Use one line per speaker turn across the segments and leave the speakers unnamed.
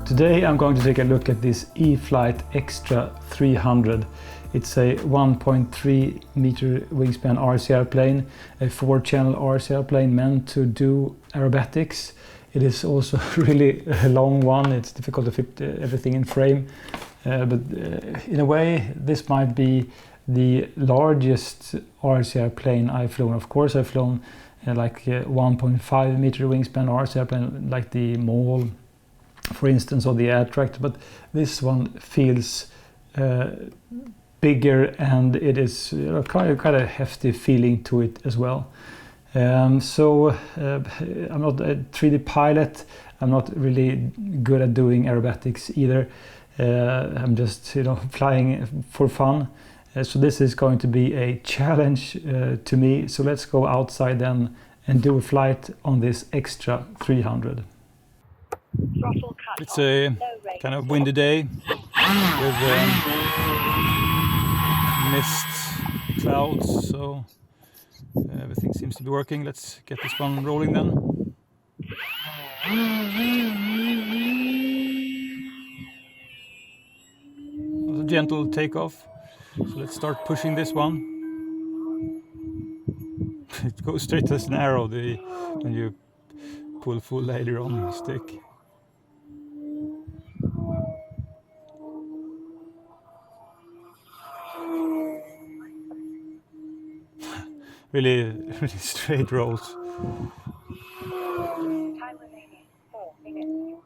Today I'm going to take a look at this E-Flite Extra 300. It's a 1.3 meter wingspan RC airplane, a 4-channel RC airplane meant to do aerobatics. It is also really a long one. It's difficult to fit everything in frame, but in a way this might be the largest RC airplane I've flown. Of course I've flown like 1.5 meter wingspan RC airplane like the Mall, for instance, or the Air Tractor, but this one feels bigger, and it is quite a hefty feeling to it as well. I'm not a 3D pilot. I'm not really good at doing aerobatics either. I'm just flying for fun. So this is going to be a challenge to me. So let's go outside then and do a flight on this Extra 300. It's a kind of windy day with mist, clouds, so everything seems to be working. Let's get this one rolling then. It was a gentle takeoff, so let's start pushing this one. It goes straight as an arrow when you pull full aileron on the stick. Really straight rolls.
Time remaining 4 minutes.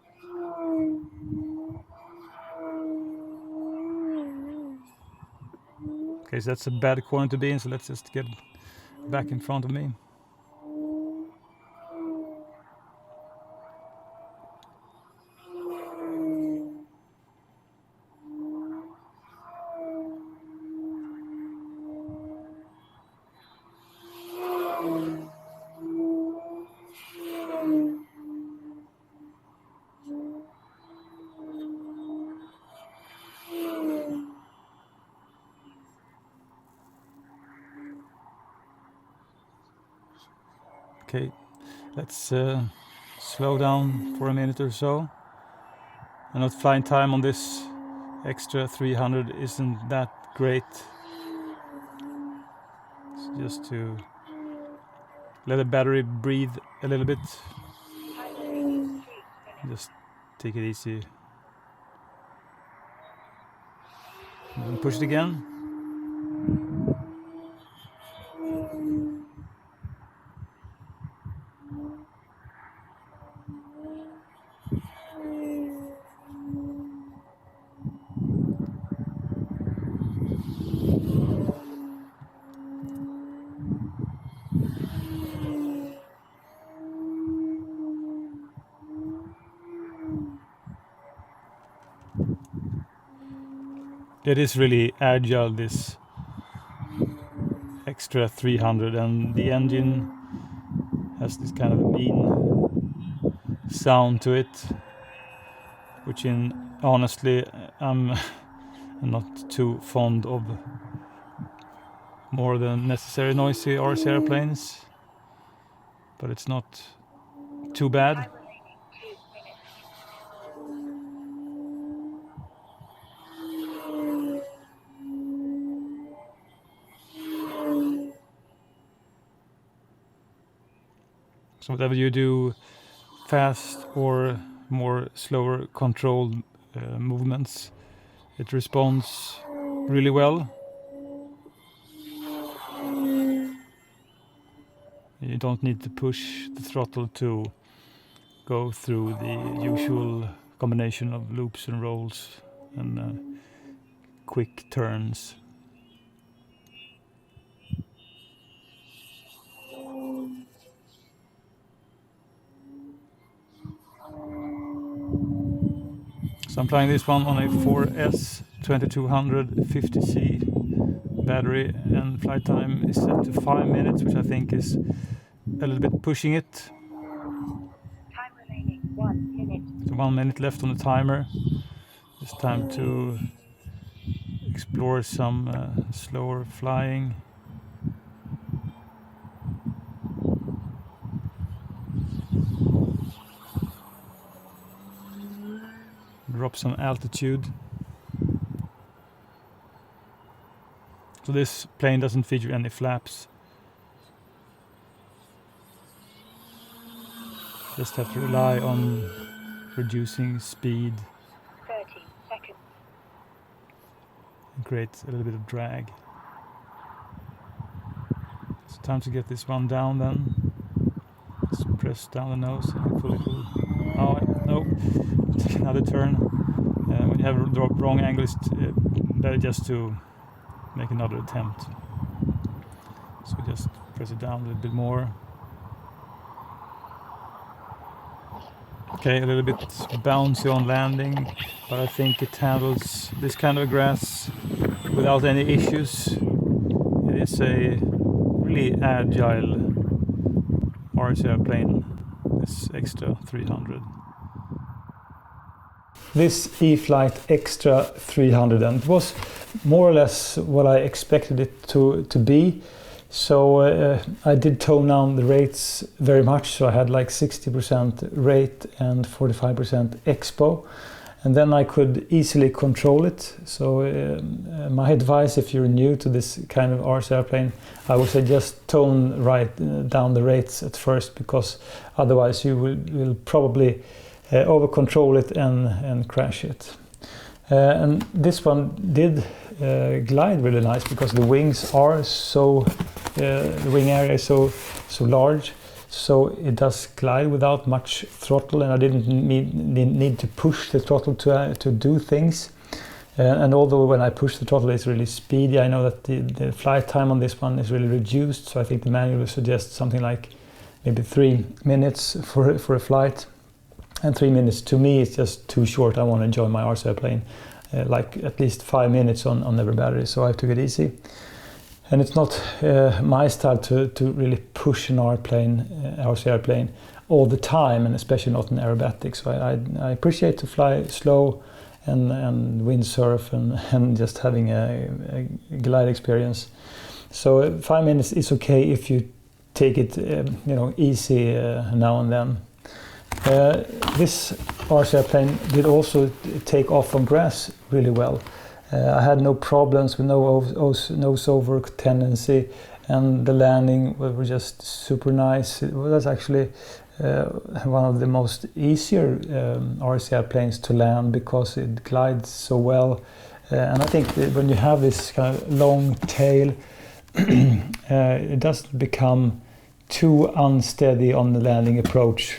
Okay, so that's a bad corner to be in, so let's just get back in front of me. Okay, let's slow down for a minute or so. And not flying time on this Extra 300 isn't that great. It's just to let the battery breathe a little bit. Just take it easy. And push it again. It is really agile, this Extra 300, and the engine has this kind of a mean sound to it, which honestly I'm not too fond of more than necessary noisy RC airplanes, but it's not too bad. So whatever you do, fast or more slower controlled movements, it responds really well. You don't need to push the throttle to go through the usual combination of loops and rolls and quick turns. So I'm flying this one on a 4S 2200 50C battery, and flight time is set to 5 minutes, which I think is a little bit pushing it.
Time remaining 1 minute.
So 1 minute left on the timer. It's time to explore some slower flying. drop some altitude. So this plane doesn't feature any flaps. Just have to rely on reducing speed
30 seconds.
and create a little bit of drag. It's time to get this one down then. Just press down the nose and hopefully it will... Oh, no, take another turn. When you have the wrong angle, it's better just to make another attempt. So just press it down a little bit more. Okay, a little bit bouncy on landing, but I think it handles this kind of grass without any issues. It is a really agile RC airplane, this Extra 300. This E-Flite Extra 300, and it was more or less what I expected it to be. So I did tone down the rates very much, so I had like 60% rate and 45% expo, and then I could easily control it. So my advice, if you're new to this kind of RC airplane, I would say just tone right down the rates at first, because otherwise you will probably over control it and crash it. And this one did glide really nice, because the wings are so the wing area is so large, so it does glide without much throttle, and I didn't need to push the throttle to do things. And although when I push the throttle it's really speedy, I know that the flight time on this one is really reduced, so I think the manual suggests something like maybe 3 minutes for a flight. And 3 minutes to me is just too short. I want to enjoy my RC airplane like at least 5 minutes on every battery, so I took it easy. And it's not my style to really push an RC airplane all the time, and especially not in aerobatic. So I appreciate to fly slow and windsurf and just having a glide experience. So 5 minutes is okay if you take it easy now and then. This RC airplane did also take off on grass really well. I had no problems with no nose over tendency, and the landing was just super nice. It was actually one of the most easier RC airplanes to land, because it glides so well. And I think that when you have this kind of long tail, it doesn't become too unsteady on the landing approach.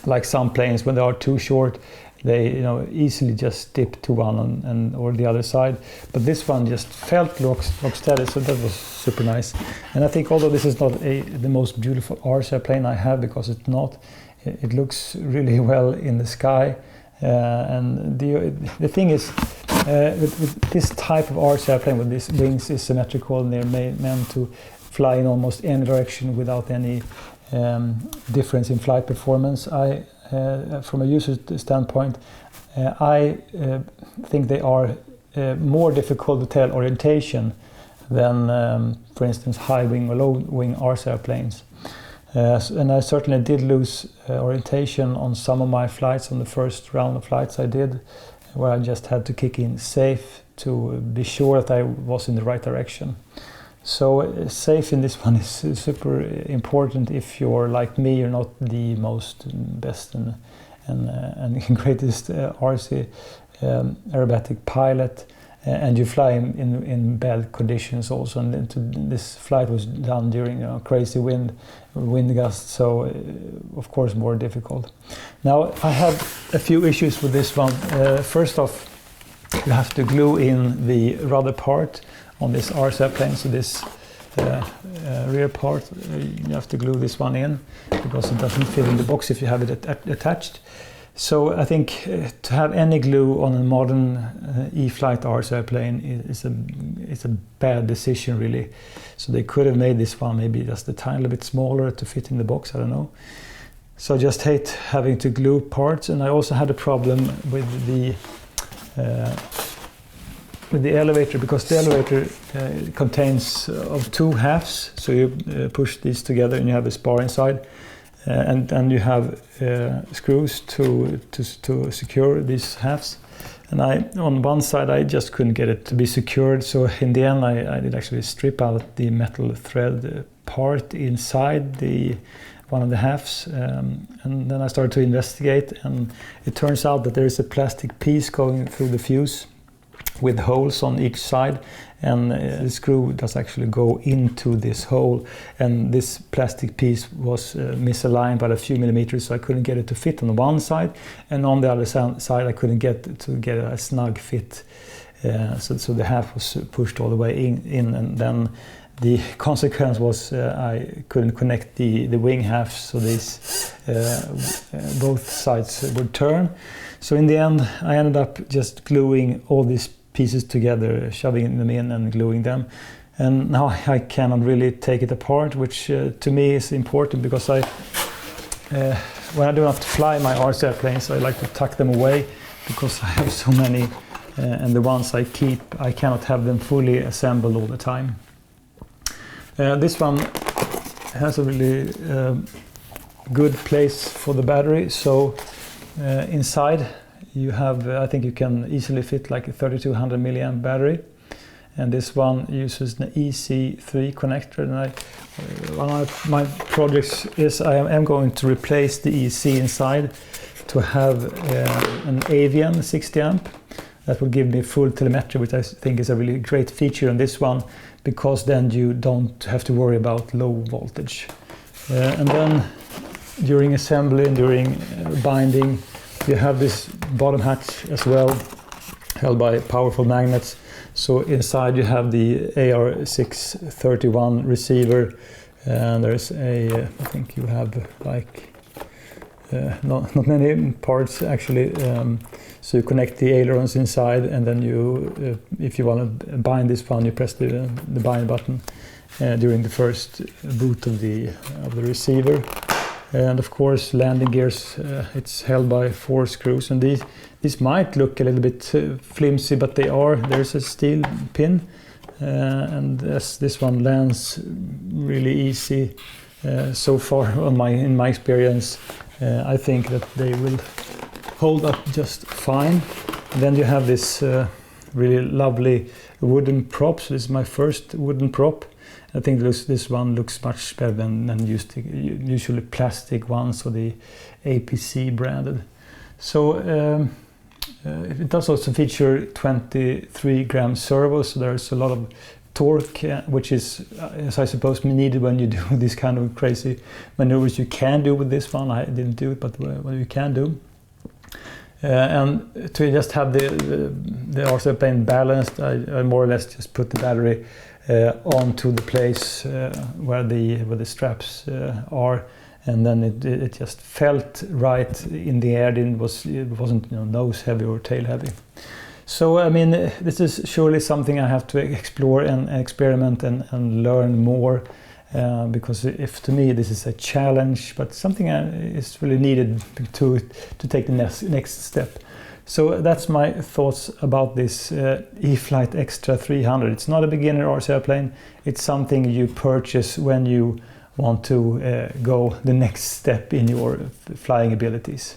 Like some planes, when they are too short, they easily just dip to one or the other side. But this one just felt rock steady, so that was super nice. And I think, although this is not the most beautiful RC airplane I have, because it's not, it looks really well in the sky. And the thing is, with this type of RC airplane, with these wings is symmetrical, and they're meant to fly in almost any direction without any difference in flight performance. From a user standpoint, I think they are more difficult to tell orientation than, for instance, high wing or low wing RC airplanes. And I certainly did lose orientation on some of my flights, on the first round of flights I did, where I just had to kick in safe to be sure that I was in the right direction. So safe in this one is super important. If you're like me, you're not the best and greatest RC aerobatic pilot, and you fly in bad conditions also. And this flight was done during crazy wind gusts, so of course more difficult. Now I have a few issues with this one. First off, you have to glue in the rudder part on this RC airplane, so this rear part, you have to glue this one in, because it doesn't fit in the box if you have it attached. So I think to have any glue on a modern E-Flite RC airplane is a bad decision, really. So they could have made this one maybe just a tiny little bit smaller to fit in the box, I don't know. So I just hate having to glue parts. And I also had a problem with the elevator, because the elevator contains of two halves, so you push these together and you have a spar inside. and you have screws to secure these halves. And on one side I just couldn't get it to be secured, so in the end I did actually strip out the metal thread part inside one of the halves, and then I started to investigate, and it turns out that there is a plastic piece going through the fuse with holes on each side, and the screw does actually go into this hole, and this plastic piece was misaligned by a few millimeters, so I couldn't get it to fit on one side, and on the other side I couldn't get a snug fit, so the half was pushed all the way in, and then the consequence was I couldn't connect the wing halves, so these both sides would turn. So in the end I ended up just gluing all these pieces together, shoving them in and gluing them, and now I cannot really take it apart, which to me is important, because when I do not fly my RC airplanes I like to tuck them away, because I have so many, and the ones I keep I cannot have them fully assembled all the time. This one has a really good place for the battery, so inside you have, I think you can easily fit like a 3200 milliamp battery, and this one uses an EC3 connector, and one of my projects is I am going to replace the EC inside to have an Avian 60 amp. That will give me full telemetry, which I think is a really great feature on this one, because then you don't have to worry about low voltage. And then during assembly and during binding, you have this bottom hatch as well, held by powerful magnets. So inside you have the AR631 receiver, and there's I think you have like not many parts actually. So you connect the ailerons inside, and then you, if you want to bind this one, you press the bind button during the first boot of the receiver. And of course landing gears, it's held by 4 screws, and these might look a little bit flimsy, but there's a steel pin, and as this one lands really easy so far in my experience, I think that they will hold up just fine. And then you have this really lovely wooden prop. So this is my first wooden prop. I think this one looks much better than usually plastic ones, or the APC branded. So it does also feature 23 gram servo, so there's a lot of torque, which is, as I suppose, needed when you do this kind of crazy maneuvers you can do with this one. I didn't do it, but what you can do. And to just have the RC plane balanced, I more or less just put the battery onto the place where the straps are, and then it just felt right in the air. It wasn't nose heavy or tail heavy. So I mean, this is surely something I have to explore and experiment and learn more, because to me this is a challenge, but something is really needed to take the next step. So that's my thoughts about this E-Flite Extra 300. It's not a beginner RC airplane. It's something you purchase when you want to go the next step in your flying abilities.